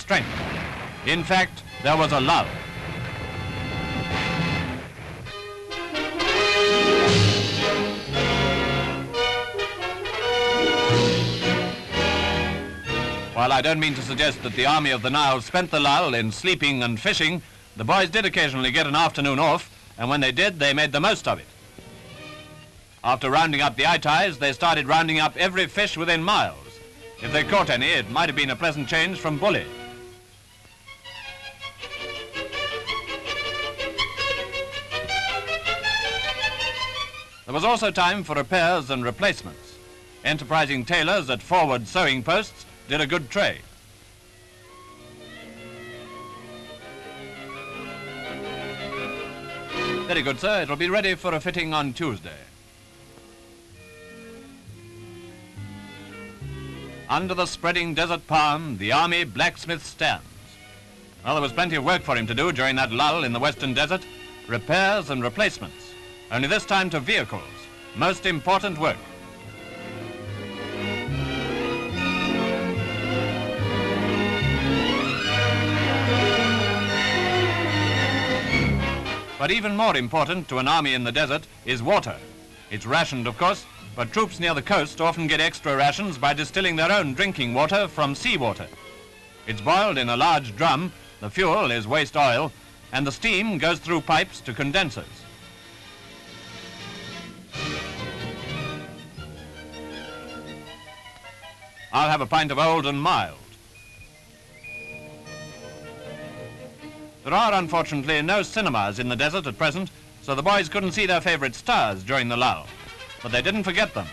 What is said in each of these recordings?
strength. In fact, there was a lull. While I don't mean to suggest that the Army of the Nile spent the lull in sleeping and fishing, the boys did occasionally get an afternoon off, and when they did, they made the most of it. After rounding up the itais, they started rounding up every fish within miles. If they caught any, it might have been a pleasant change from bully. There was also time for repairs and replacements. Enterprising tailors at forward sewing posts did a good trade. Very good, sir. It'll be ready for a fitting on Tuesday. Under the spreading desert palm, the army blacksmith stands. Well, there was plenty of work for him to do during that lull in the western desert. Repairs and replacements. Only this time to vehicles. Most important work. But even more important to an army in the desert is water. It's rationed, of course, but troops near the coast often get extra rations by distilling their own drinking water from seawater. It's boiled in a large drum, the fuel is waste oil, and the steam goes through pipes to condensers. I'll have a pint of old and mild. There are, unfortunately, no cinemas in the desert at present, so the boys couldn't see their favourite stars during the lull. But they didn't forget them.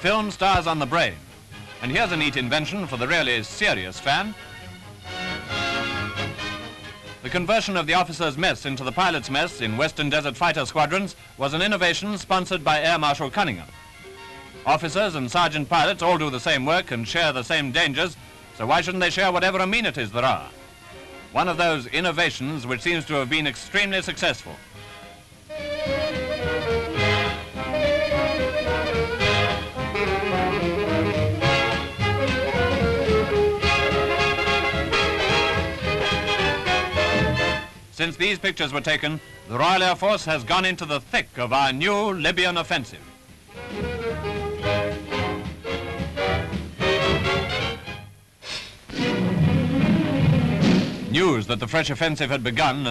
Film stars on the brain. And here's a neat invention for the really serious fan. The conversion of the officers' mess into the pilots' mess in Western Desert Fighter Squadrons was an innovation sponsored by Air Marshal Cunningham. Officers and sergeant pilots all do the same work and share the same dangers, so why shouldn't they share whatever amenities there are? One of those innovations which seems to have been extremely successful. Since these pictures were taken, the Royal Air Force has gone into the thick of our new Libyan offensive. News that the fresh offensive had begun